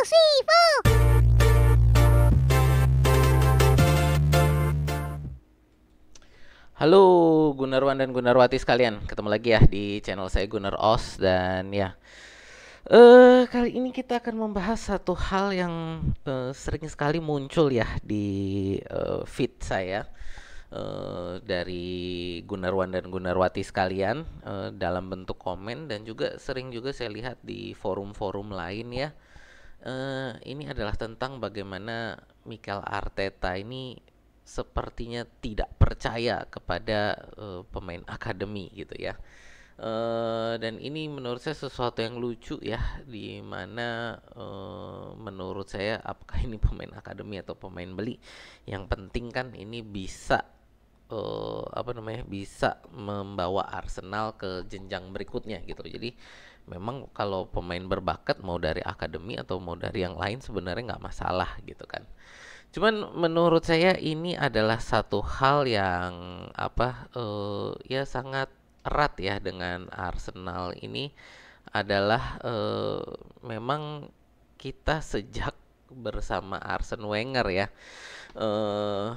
Sifu. Halo Gunarwan dan Gunarwati sekalian, ketemu lagi ya di channel saya Gunar Os dan ya kali ini kita akan membahas satu hal yang sering sekali muncul ya di feed saya dari Gunarwan dan Gunarwati sekalian dalam bentuk komen dan juga sering juga saya lihat di forum-forum lain ya. Ini adalah tentang bagaimana Mikel Arteta ini sepertinya tidak percaya kepada pemain akademi gitu ya. Dan ini menurut saya sesuatu yang lucu ya, di mana menurut saya apakah ini pemain akademi atau pemain beli. Yang penting kan ini bisa bisa membawa Arsenal ke jenjang berikutnya gitu. Jadi memang kalau pemain berbakat mau dari akademi atau mau dari yang lain sebenarnya nggak masalah gitu kan. Cuman menurut saya ini adalah satu hal yang ya sangat erat ya dengan Arsenal ini adalah memang kita sejak bersama Arsene Wenger ya. eh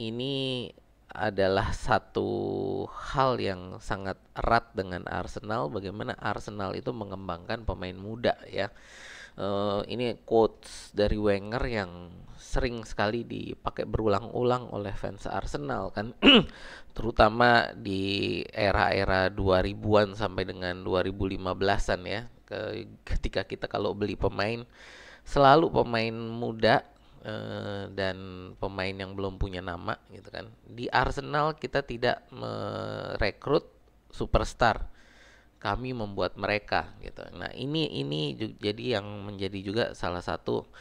ini adalah satu hal yang sangat erat dengan Arsenal, bagaimana Arsenal itu mengembangkan pemain muda ya. Ini quotes dari Wenger yang sering sekali dipakai berulang-ulang oleh fans Arsenal kan, terutama di era-era 2000-an sampai dengan 2015-an ya. Ketika kita kalau beli pemain selalu pemain muda dan pemain yang belum punya nama gitu kan. Di Arsenal kita tidak merekrut superstar, kami membuat mereka gitu. Nah ini jadi yang menjadi juga salah satu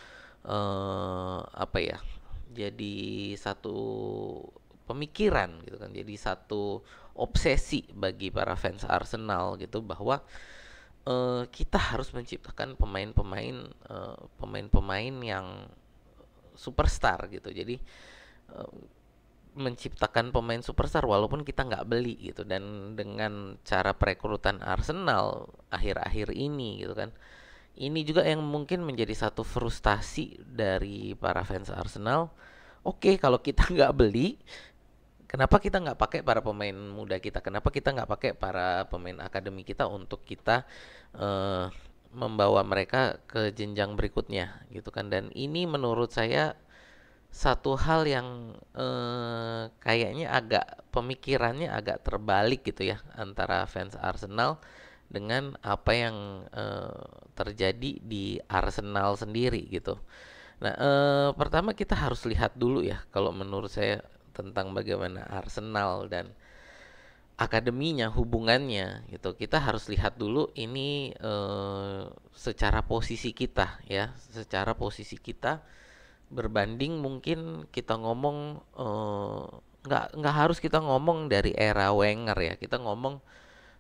jadi satu pemikiran gitu kan, jadi satu obsesi bagi para fans Arsenal gitu, bahwa kita harus menciptakan pemain-pemain yang superstar gitu. Jadi eh, menciptakan pemain superstar walaupun kita nggak beli gitu. Dan dengan cara perekrutan Arsenal akhir-akhir ini gitu kan, ini juga yang mungkin menjadi satu frustasi dari para fans Arsenal. Oke, kalau kita nggak beli, kenapa kita nggak pakai para pemain muda kita? Kenapa kita nggak pakai para pemain akademi kita untuk kita eh, membawa mereka ke jenjang berikutnya gitu kan? Dan ini menurut saya satu hal yang kayaknya pemikirannya agak terbalik gitu ya antara fans Arsenal dengan apa yang terjadi di Arsenal sendiri gitu. Nah, pertama kita harus lihat dulu ya kalau menurut saya tentang bagaimana Arsenal dan akademinya hubungannya gitu. Kita harus lihat dulu ini secara posisi kita ya, secara posisi kita berbanding mungkin kita ngomong nggak harus kita ngomong dari era Wenger ya, kita ngomong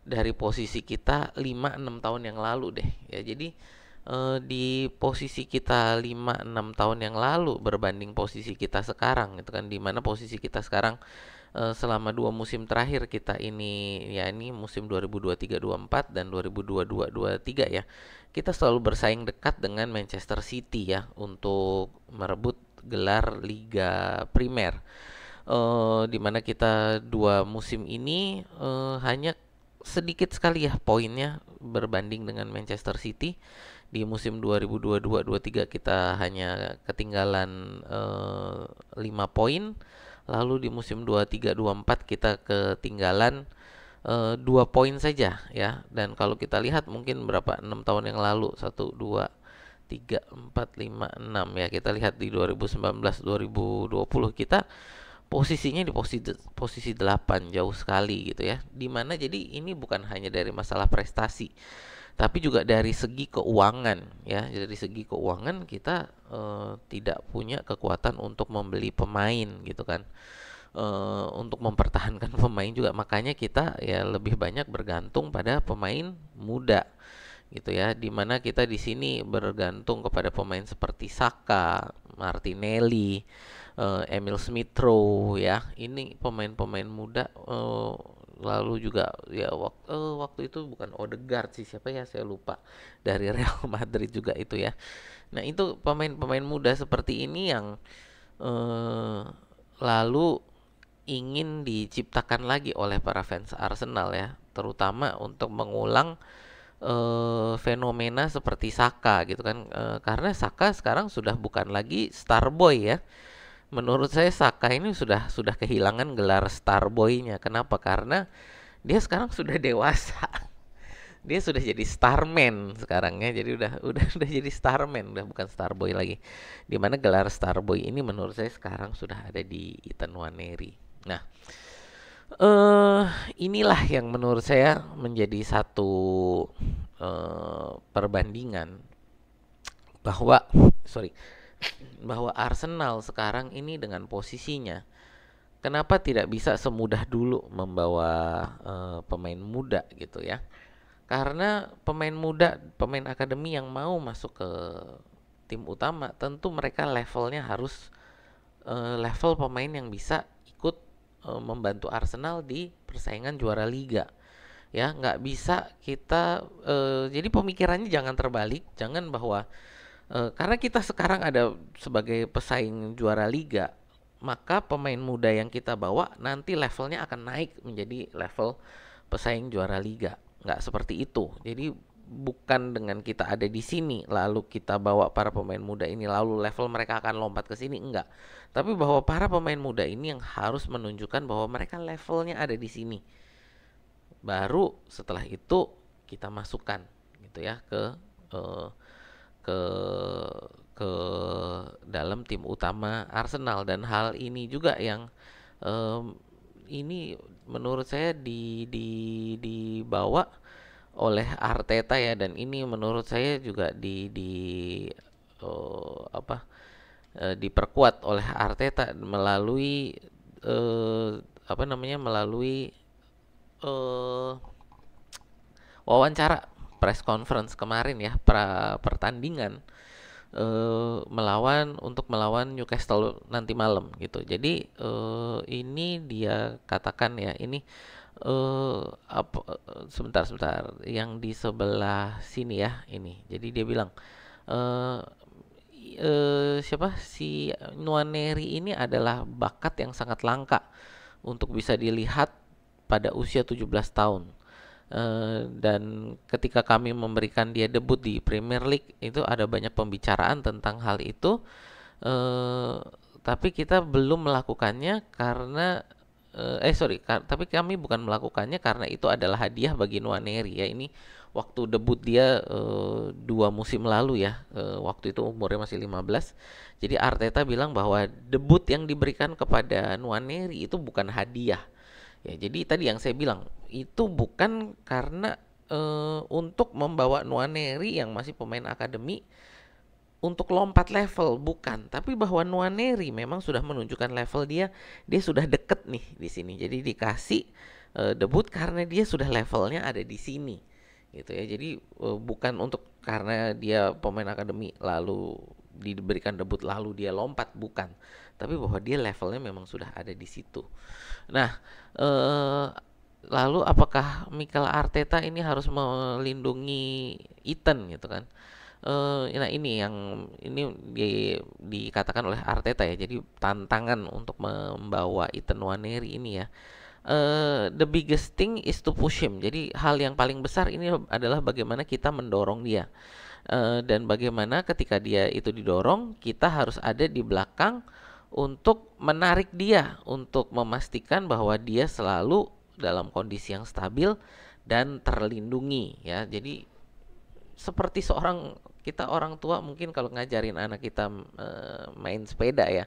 dari posisi kita 5-6 tahun yang lalu deh ya. Jadi di posisi kita 5-6 tahun yang lalu berbanding posisi kita sekarang gitu kan, di mana posisi kita sekarang selama 2 musim terakhir kita ini ya, ini musim 2023-24 dan 2022-23 ya, kita selalu bersaing dekat dengan Manchester City ya untuk merebut gelar Liga Primer. Di mana kita 2 musim ini hanya sedikit sekali ya poinnya berbanding dengan Manchester City. Di musim 2022-23 kita hanya ketinggalan 5 poin. Lalu di musim 23-24 kita ketinggalan 2 poin saja ya. Dan kalau kita lihat mungkin berapa 6 tahun yang lalu, 1 2 3 4 5 6 ya, kita lihat di 2019 2020 kita posisinya di posisi 8, jauh sekali gitu ya. Dimana jadi ini bukan hanya dari masalah prestasi, tapi juga dari segi keuangan ya. Dari segi keuangan kita tidak punya kekuatan untuk membeli pemain gitu kan. Untuk mempertahankan pemain juga, makanya kita ya lebih banyak bergantung pada pemain muda gitu ya, dimana kita di sini bergantung kepada pemain seperti Saka, Martinelli, Emil Smith Rowe ya. Ini pemain-pemain muda lalu juga ya waktu itu bukan Odegaard sih, siapa ya saya lupa, dari Real Madrid juga itu ya. Nah itu pemain-pemain muda seperti ini yang eh, lalu ingin diciptakan lagi oleh para fans Arsenal ya, terutama untuk mengulang fenomena seperti Saka gitu kan. Karena Saka sekarang sudah bukan lagi star boy ya. Menurut saya Saka ini sudah kehilangan gelar star boy-nya. Kenapa? Karena dia sekarang sudah dewasa. Dia sudah jadi starman sekarang ya. Jadi udah jadi starman, udah bukan star boy lagi. Dimana gelar star boy ini menurut saya sekarang sudah ada di Ethan Nwaneri. Nah, eh inilah yang menurut saya menjadi satu perbandingan bahwa sorry bahwa Arsenal sekarang ini dengan posisinya kenapa tidak bisa semudah dulu membawa pemain muda gitu ya. Karena pemain muda, pemain akademi yang mau masuk ke tim utama, tentu mereka levelnya harus level pemain yang bisa ikut membantu Arsenal di persaingan juara liga. Ya, nggak bisa kita jadi pemikirannya jangan terbalik, jangan bahwa karena kita sekarang ada sebagai pesaing juara liga, maka pemain muda yang kita bawa nanti levelnya akan naik menjadi level pesaing juara liga. Nggak seperti itu. Jadi bukan dengan kita ada di sini lalu kita bawa para pemain muda ini lalu level mereka akan lompat ke sini, enggak. Tapi bahwa para pemain muda ini yang harus menunjukkan bahwa mereka levelnya ada di sini. Baru setelah itu kita masukkan gitu ya eh, ke ke dalam tim utama Arsenal. Dan hal ini juga yang em, ini menurut saya dibawa oleh Arteta ya, dan ini menurut saya juga apa diperkuat oleh Arteta melalui apa namanya melalui eh, wawancara press conference kemarin ya, pertandingan melawan Newcastle nanti malam gitu. Jadi ini dia katakan ya, ini sebentar yang di sebelah sini ya ini. Jadi dia bilang eh siapa si Nwaneri ini adalah bakat yang sangat langka untuk bisa dilihat pada usia 17 tahun. Dan ketika kami memberikan dia debut di Premier League itu ada banyak pembicaraan tentang hal itu, eh, tapi kita belum melakukannya karena tapi kami bukan melakukannya karena itu adalah hadiah bagi Nwaneri ya. Ini waktu debut dia 2 musim lalu ya, waktu itu umurnya masih 15. Jadi Arteta bilang bahwa debut yang diberikan kepada Nwaneri itu bukan hadiah. Ya, jadi tadi yang saya bilang itu bukan karena untuk membawa Nwaneri yang masih pemain akademi untuk lompat level, bukan. Tapi bahwa Nwaneri memang sudah menunjukkan level dia sudah deket nih di sini. Jadi dikasih debut karena dia sudah levelnya ada di sini, gitu ya. Jadi bukan untuk karena dia pemain akademi lalu diberikan debut lalu dia lompat, bukan. Tapi bahwa dia levelnya memang sudah ada di situ. Nah, eh, lalu apakah Mikel Arteta ini harus melindungi Ethan gitu kan? Nah ini yang ini dikatakan oleh Arteta ya. Jadi tantangan untuk membawa Ethan Nwaneri ini ya. The biggest thing is to push him. Jadi hal yang paling besar ini adalah bagaimana kita mendorong dia. Dan bagaimana ketika dia itu didorong, kita harus ada di belakang untuk menarik dia, untuk memastikan bahwa dia selalu dalam kondisi yang stabil dan terlindungi ya. Jadi seperti kita orang tua mungkin kalau ngajarin anak kita main sepeda ya.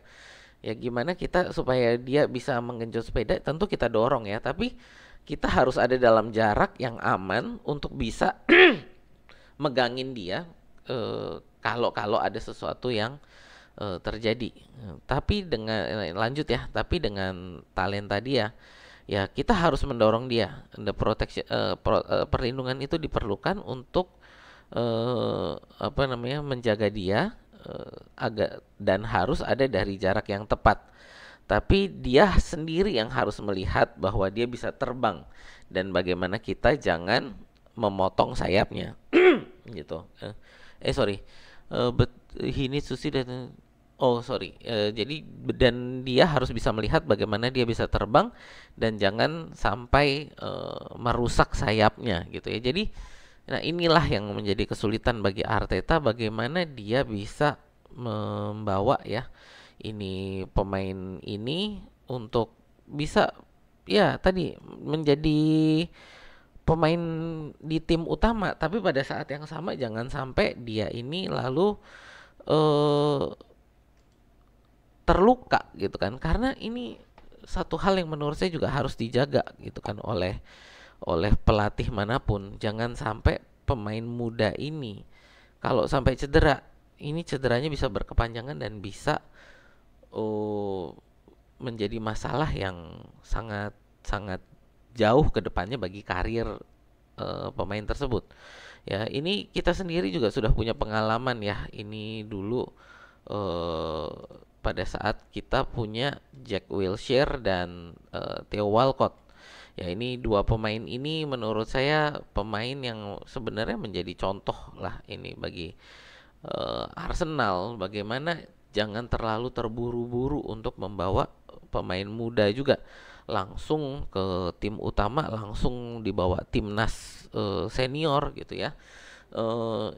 Ya gimana kita supaya dia bisa menggenjot sepeda, tentu kita dorong ya, tapi kita harus ada dalam jarak yang aman untuk bisa megangin dia kalau ada sesuatu yang terjadi. Tapi lanjut ya, tapi dengan talenta dia, ya kita harus mendorong dia. The protection, perlindungan itu diperlukan untuk apa namanya menjaga dia agak, dan harus ada dari jarak yang tepat. tapi dia sendiri yang harus melihat bahwa dia bisa terbang dan bagaimana kita jangan memotong sayapnya gitu. Sorry. But he needs to see that. Oh sorry. Jadi dan dia harus bisa melihat bagaimana dia bisa terbang dan jangan sampai merusak sayapnya gitu ya. Jadi, nah inilah yang menjadi kesulitan bagi Arteta, bagaimana dia bisa membawa ya ini pemain ini untuk bisa ya tadi menjadi pemain di tim utama, tapi pada saat yang sama jangan sampai dia ini lalu eh, terluka gitu kan, karena ini satu hal yang menurut saya juga harus dijaga gitu kan oleh pelatih manapun. Jangan sampai pemain muda ini kalau sampai cedera, ini cederanya bisa berkepanjangan dan bisa oh, menjadi masalah yang sangat sangat jauh ke depannya bagi karir pemain tersebut. Ya, ini kita sendiri juga sudah punya pengalaman ya. Ini dulu eh, pada saat kita punya Jack Wilshere dan Theo Walcott. Ya, ini dua pemain ini menurut saya pemain yang sebenarnya menjadi contoh lah ini bagi Arsenal, bagaimana jangan terlalu terburu-buru untuk membawa pemain muda juga langsung ke tim utama, langsung dibawa timnas senior gitu ya. Eh,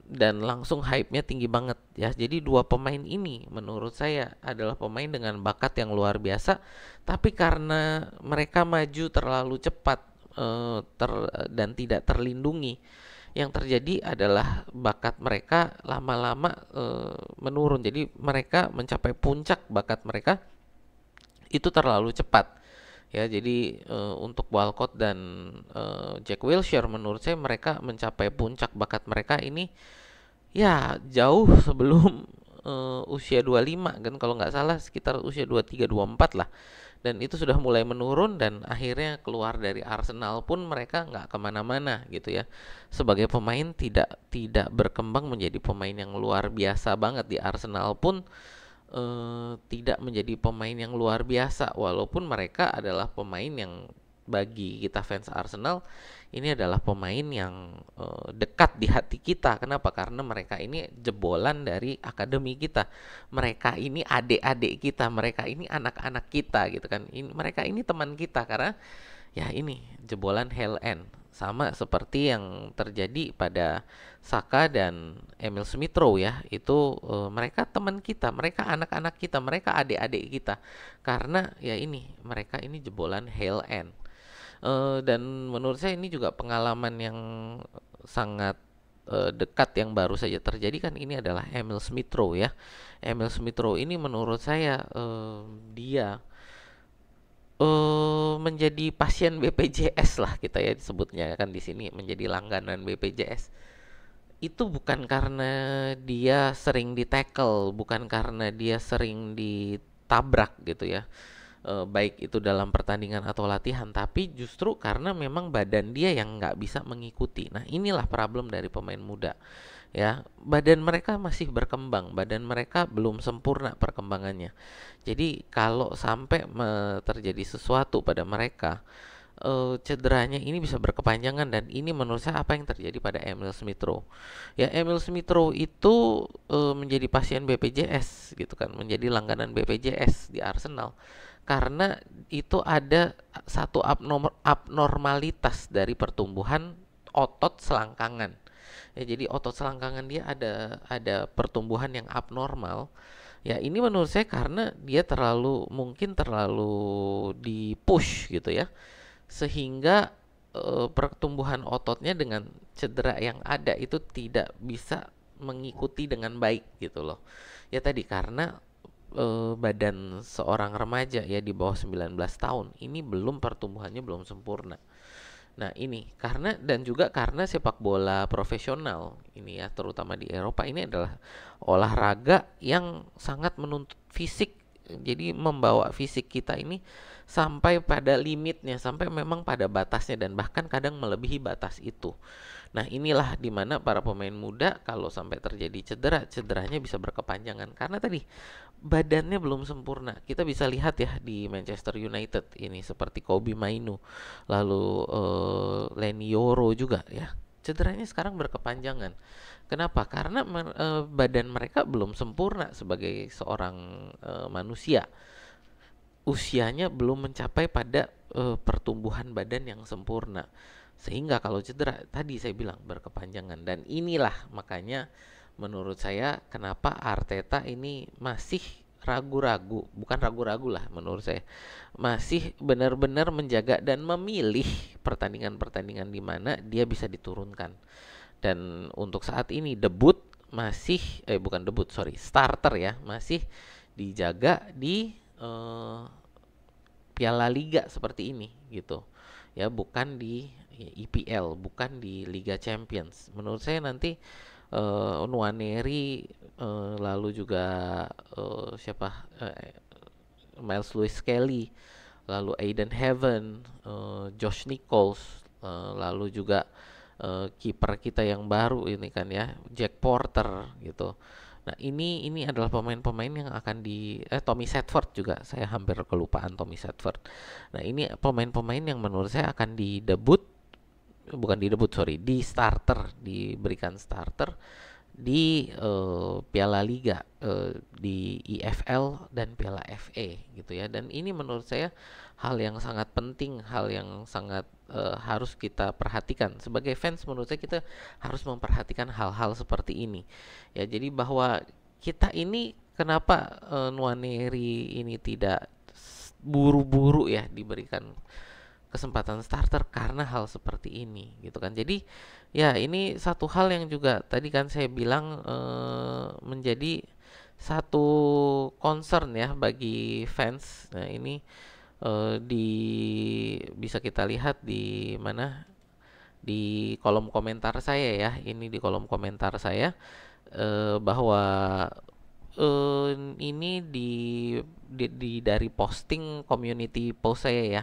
dan langsung hype-nya tinggi banget ya. Jadi dua pemain ini menurut saya adalah pemain dengan bakat yang luar biasa, tapi karena mereka maju terlalu cepat dan tidak terlindungi, yang terjadi adalah bakat mereka lama-lama menurun. Jadi mereka mencapai puncak bakat mereka itu terlalu cepat. Ya, jadi untuk Walcott dan Jack Wilshere menurut saya mereka mencapai puncak bakat mereka ini ya jauh sebelum usia 25 kan, kalau nggak salah sekitar usia 23 24 lah. Dan itu sudah mulai menurun dan akhirnya keluar dari Arsenal pun mereka nggak kemana-mana gitu ya. Sebagai pemain tidak berkembang menjadi pemain yang luar biasa banget di Arsenal pun tidak menjadi pemain yang luar biasa, walaupun mereka adalah pemain yang bagi kita fans Arsenal ini adalah pemain yang dekat di hati kita. Kenapa? Karena mereka ini jebolan dari akademi kita. Mereka ini adik-adik kita, mereka ini anak-anak kita gitu kan. Mereka ini teman kita karena ya ini jebolan Hell End. Sama seperti yang terjadi pada Saka dan Emil Smith Rowe ya. Itu mereka teman kita, mereka anak-anak kita, mereka adik-adik kita. Karena ya ini mereka ini jebolan Hell End. Dan menurut saya ini juga pengalaman yang sangat dekat yang baru saja terjadi kan, ini adalah Emil Smith Rowe ya. Emil Smith Rowe ini menurut saya dia menjadi pasien BPJS lah kita ya disebutnya kan di sini, menjadi langganan BPJS. Itu bukan karena dia sering di-tackle, bukan karena dia sering ditabrak gitu ya. Baik itu dalam pertandingan atau latihan, tapi justru karena memang badan dia yang nggak bisa mengikuti. Nah inilah problem dari pemain muda ya, badan mereka masih berkembang, badan mereka belum sempurna perkembangannya. Jadi kalau sampai terjadi sesuatu pada mereka, cederanya ini bisa berkepanjangan, dan ini menurut saya apa yang terjadi pada Emil Smith Rowe. Ya, Emil Smith Rowe itu menjadi pasien BPJS gitu kan, menjadi langganan BPJS di Arsenal karena itu ada satu abnormalitas dari pertumbuhan otot selangkangan. Ya, jadi otot selangkangan dia ada pertumbuhan yang abnormal. Ya, ini menurut saya karena dia mungkin terlalu di-push gitu ya. Sehingga pertumbuhan ototnya dengan cedera yang ada itu tidak bisa mengikuti dengan baik gitu loh. Ya tadi karena badan seorang remaja ya di bawah 19 tahun ini pertumbuhannya belum sempurna. Nah ini karena, dan juga karena sepak bola profesional ini ya terutama di Eropa ini adalah olahraga yang sangat menuntut fisik. Jadi membawa fisik kita ini sampai pada limitnya, sampai memang pada batasnya, dan bahkan kadang melebihi batas itu. Nah, inilah dimana para pemain muda kalau sampai terjadi cedera, cederanya bisa berkepanjangan karena tadi badannya belum sempurna. Kita bisa lihat ya di Manchester United ini seperti Kobbie Mainoo, lalu Leny Yoro juga ya. Cederanya sekarang berkepanjangan. Kenapa? Karena badan mereka belum sempurna sebagai seorang manusia. Usianya belum mencapai pada pertumbuhan badan yang sempurna. Sehingga kalau cedera tadi saya bilang berkepanjangan, dan inilah makanya menurut saya kenapa Arteta ini masih ragu-ragu, bukan ragu-ragu lah menurut saya. Masih benar-benar menjaga dan memilih pertandingan-pertandingan di mana dia bisa diturunkan. Dan untuk saat ini debut masih bukan debut, sorry, starter ya, masih dijaga di Piala Liga seperti ini gitu. Ya, bukan di IPL, bukan di Liga Champions. Menurut saya nanti Nwaneri, lalu juga siapa, Miles Lewis Kelly, lalu Aiden Heaven, Josh Nichols, lalu juga kiper kita yang baru ini kan ya, Jack Porter gitu. Nah, ini adalah pemain-pemain yang akan Tommy Sedford juga. Saya hampir kelupaan Tommy Sedford. Nah, ini pemain-pemain yang menurut saya akan di starter, diberikan starter di Piala Liga, di EFL dan Piala FA gitu ya. Dan ini menurut saya hal yang sangat penting, hal yang sangat harus kita perhatikan sebagai fans. Menurut saya kita harus memperhatikan hal-hal seperti ini ya. Jadi bahwa kita ini kenapa Nwaneri ini tidak buru-buru ya diberikan kesempatan starter karena hal seperti ini gitu kan. Jadi ya ini satu hal yang juga tadi kan saya bilang menjadi satu concern ya bagi fans. Nah, ini bisa kita lihat di mana, di kolom komentar saya ya. Ini di kolom komentar saya bahwa ini dari posting community post saya ya.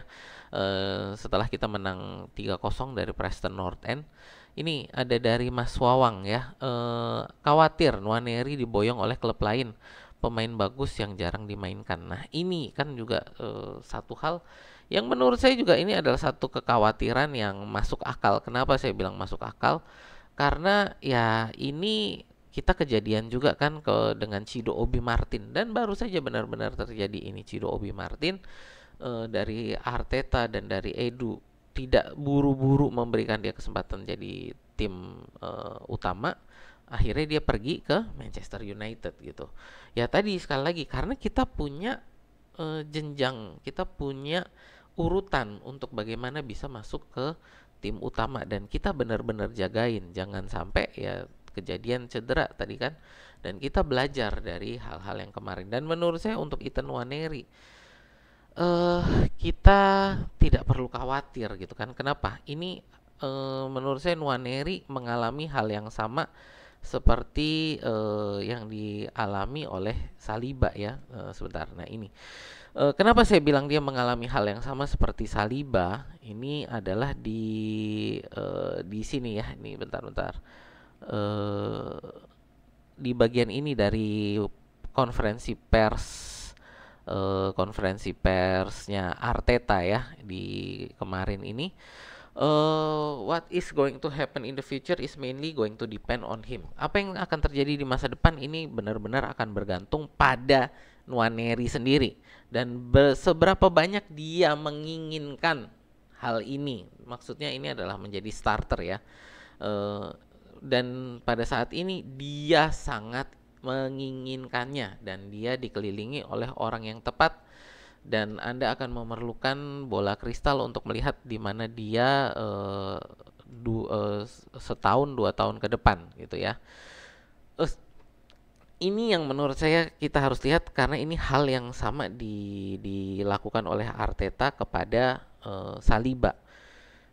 Setelah kita menang 3-0 dari Preston North End. Ini ada dari Mas Wawang ya. Khawatir Nwaneri diboyong oleh klub lain, pemain bagus yang jarang dimainkan. Nah, ini kan juga satu hal yang menurut saya juga ini adalah satu kekhawatiran yang masuk akal. Kenapa saya bilang masuk akal? Karena ya ini kita kejadian juga kan dengan Cido Obi Martin, dan baru saja benar-benar terjadi ini. Cido Obi Martin dari Arteta dan dari Edu tidak buru-buru memberikan dia kesempatan jadi tim utama. Akhirnya dia pergi ke Manchester United gitu. Ya tadi sekali lagi karena kita punya jenjang, kita punya urutan untuk bagaimana bisa masuk ke tim utama, dan kita benar-benar jagain jangan sampai ya kejadian cedera tadi kan. Dan kita belajar dari hal-hal yang kemarin. Dan menurut saya untuk Ethan Nwaneri kita tidak perlu khawatir gitu kan. Kenapa? Ini menurut saya Nwaneri mengalami hal yang sama seperti yang dialami oleh Saliba ya. Sebentar. Nah, ini kenapa saya bilang dia mengalami hal yang sama seperti Saliba? Ini adalah di sini ya. Ini bentar. Di bagian ini dari konferensi persnya Arteta ya di kemarin ini. What is going to happen in the future is mainly going to depend on him. Apa yang akan terjadi di masa depan ini benar-benar akan bergantung pada Nwaneri sendiri, dan seberapa banyak dia menginginkan hal ini. Maksudnya ini adalah menjadi starter ya. Dan pada saat ini dia sangat menginginkannya, dan dia dikelilingi oleh orang yang tepat, dan Anda akan memerlukan bola kristal untuk melihat di mana dia setahun 2 tahun ke depan gitu ya. Ini yang menurut saya kita harus lihat, karena ini hal yang sama dilakukan oleh Arteta kepada Saliba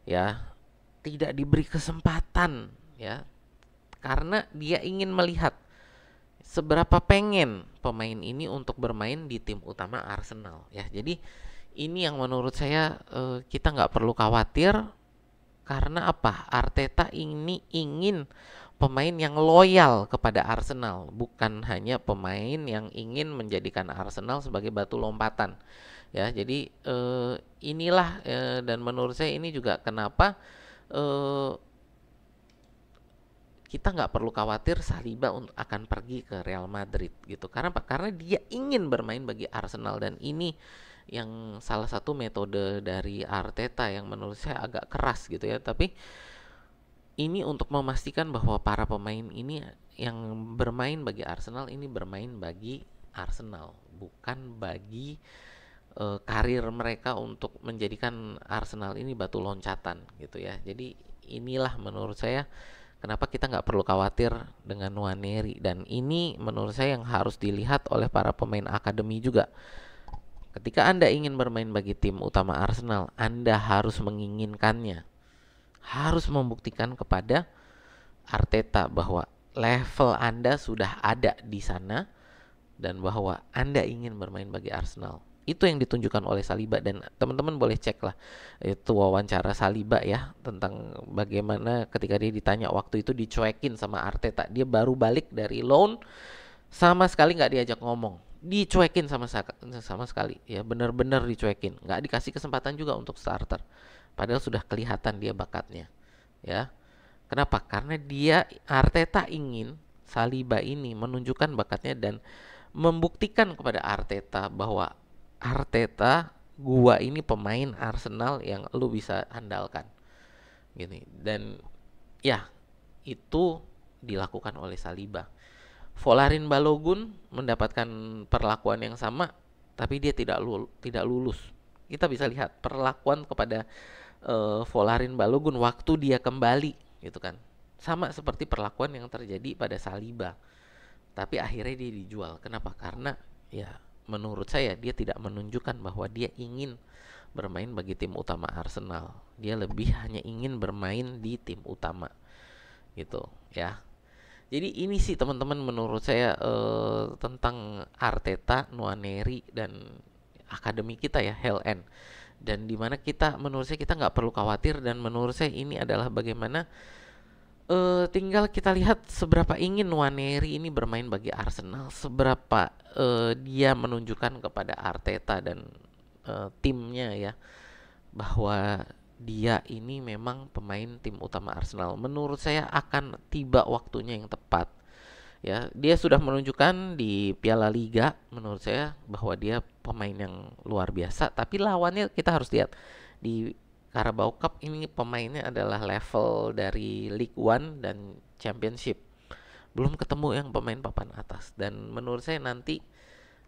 ya. Tidak diberi kesempatan ya, karena dia ingin melihat seberapa pengen pemain ini untuk bermain di tim utama Arsenal ya. Jadi ini yang menurut saya kita nggak perlu khawatir Karena apa? Arteta ini ingin pemain yang loyal kepada Arsenal, bukan hanya pemain yang ingin menjadikan Arsenal sebagai batu lompatan. Ya, jadi inilah dan menurut saya ini juga kenapa eh, kita nggak perlu khawatir Saliba akan pergi ke Real Madrid gitu. Karena apa? Karena dia ingin bermain bagi Arsenal, dan ini yang salah satu metode dari Arteta yang menurut saya agak keras gitu ya. Tapi ini untuk memastikan bahwa para pemain ini yang bermain bagi Arsenal ini bermain bagi Arsenal, bukan bagi karir mereka untuk menjadikan Arsenal ini batu loncatan gitu ya. Jadi inilah menurut saya kenapa kita nggak perlu khawatir dengan Nwaneri, dan ini menurut saya yang harus dilihat oleh para pemain akademi juga. Ketika Anda ingin bermain bagi tim utama Arsenal, Anda harus menginginkannya, harus membuktikan kepada Arteta bahwa level Anda sudah ada di sana dan bahwa Anda ingin bermain bagi Arsenal. Itu yang ditunjukkan oleh Saliba, dan teman-teman boleh cek lah itu wawancara Saliba ya, tentang bagaimana ketika dia ditanya waktu itu dicuekin sama Arteta. Dia baru balik dari loan, sama sekali nggak diajak ngomong, dicuekin sama sekali ya, benar-benar dicuekin, nggak dikasih kesempatan juga untuk starter, padahal sudah kelihatan dia bakatnya ya. Kenapa? Karena dia Arteta ingin Saliba ini menunjukkan bakatnya dan membuktikan kepada Arteta bahwa Arteta, gua ini pemain Arsenal yang lu bisa andalkan gini. Dan ya, itu dilakukan oleh Saliba. Folarin Balogun mendapatkan perlakuan yang sama, tapi dia tidak lulus. Kita bisa lihat perlakuan kepada Folarin Balogun waktu dia kembali gitu kan, sama seperti perlakuan yang terjadi pada Saliba. Tapi akhirnya dia dijual. Kenapa? Karena ya menurut saya dia tidak menunjukkan bahwa dia ingin bermain bagi tim utama Arsenal. Dia lebih hanya ingin bermain di tim utama gitu ya. Jadi ini sih teman-teman menurut saya tentang Arteta, Nwaneri, dan akademi kita ya, Hell End. Dan dimana kita, menurut saya kita nggak perlu khawatir, dan menurut saya ini adalah bagaimana tinggal kita lihat seberapa ingin Nwaneri ini bermain bagi Arsenal, seberapa dia menunjukkan kepada Arteta dan timnya ya bahwa dia ini memang pemain tim utama Arsenal. Menurut saya akan tiba waktunya yang tepat. Ya, dia sudah menunjukkan di Piala Liga menurut saya bahwa dia pemain yang luar biasa, tapi lawannya kita harus lihat di Carabao Cup ini pemainnya adalah level dari League One dan Championship. Belum ketemu yang pemain papan atas, dan menurut saya nanti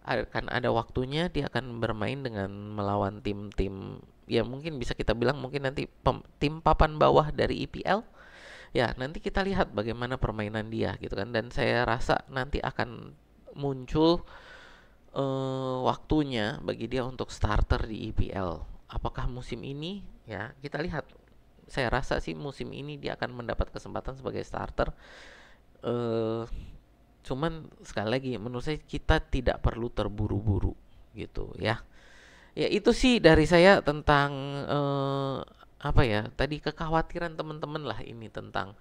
akan ada waktunya dia akan bermain dengan melawan tim-tim ya, mungkin bisa kita bilang mungkin nanti tim papan bawah dari EPL. Ya, nanti kita lihat bagaimana permainan dia gitu kan, dan saya rasa nanti akan muncul waktunya bagi dia untuk starter di EPL. Apakah musim ini? Ya, kita lihat. Saya rasa sih musim ini dia akan mendapat kesempatan sebagai starter. eh Cuman sekali lagi menurut saya kita tidak perlu terburu-buru gitu ya. Ya itu sih dari saya tentang apa ya, tadi kekhawatiran teman-teman lah ini tentang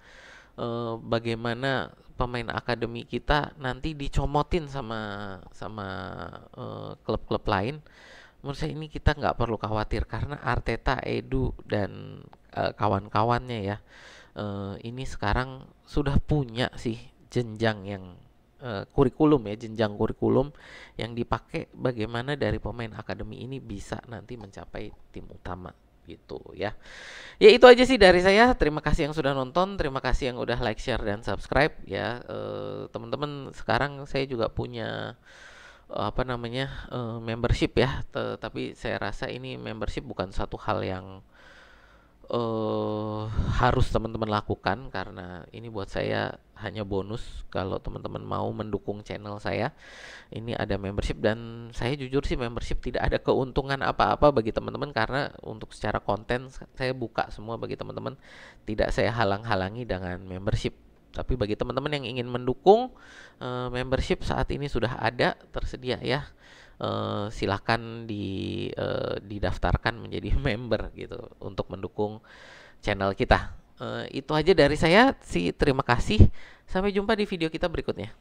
bagaimana pemain akademi kita nanti dicomotin sama sama klub-klub lain. Menurut saya ini kita nggak perlu khawatir karena Arteta, Edu, dan kawan-kawannya ya ini sekarang sudah punya sih jenjang yang kurikulum ya, jenjang kurikulum yang dipakai bagaimana dari pemain akademi ini bisa nanti mencapai tim utama gitu ya. Ya itu aja sih dari saya. Terima kasih yang sudah nonton, terima kasih yang udah like, share, dan subscribe ya. Teman-teman, sekarang saya juga punya apa namanya membership ya. Tapi saya rasa ini membership bukan satu hal yang harus teman-teman lakukan, karena ini buat saya hanya bonus kalau teman-teman mau mendukung channel saya. Ini ada membership, dan saya jujur sih membership tidak ada keuntungan apa-apa bagi teman-teman, karena untuk secara konten saya buka semua bagi teman-teman, tidak saya halang-halangi dengan membership. Tapi bagi teman-teman yang ingin mendukung, membership saat ini sudah ada tersedia ya. Silahkan didaftarkan menjadi member gitu untuk mendukung channel kita. Itu aja dari saya sih, terima kasih. Sampai jumpa di video kita berikutnya.